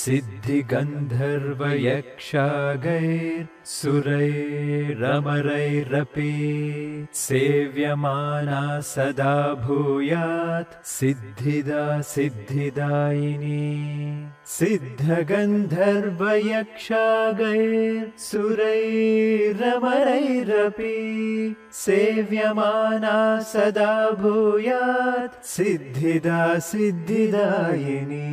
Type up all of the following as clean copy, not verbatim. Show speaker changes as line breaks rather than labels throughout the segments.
सिद्धिगन्धर्वयक्षागैर्सुरैरमरैरपि सेव्यमाना सदा भूयात् सिद्धिदा सिद्धिदायिनी। सिद्धगन्धर्वयक्षागैर्सुरैरमरैरपि सेव्यमाना सदा भूयात् सिद्धिदा सिद्धिदायिनी।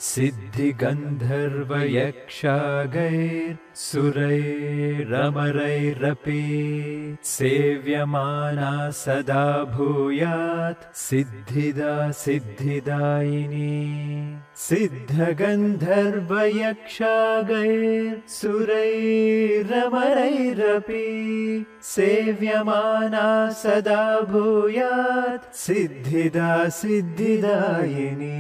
सिद्धिगन्धर्वयक्षागैर्सुरैरमरैरपि सेव्यमाना सदा भूयात् सिद्धिदा सिद्धिदायिनी। सिद्धगन्धर्वयक्षागैर्सुरैरमरैरपि सेव्यमाना सदा भूयात् सिद्धिदा सिद्धिदायिनी।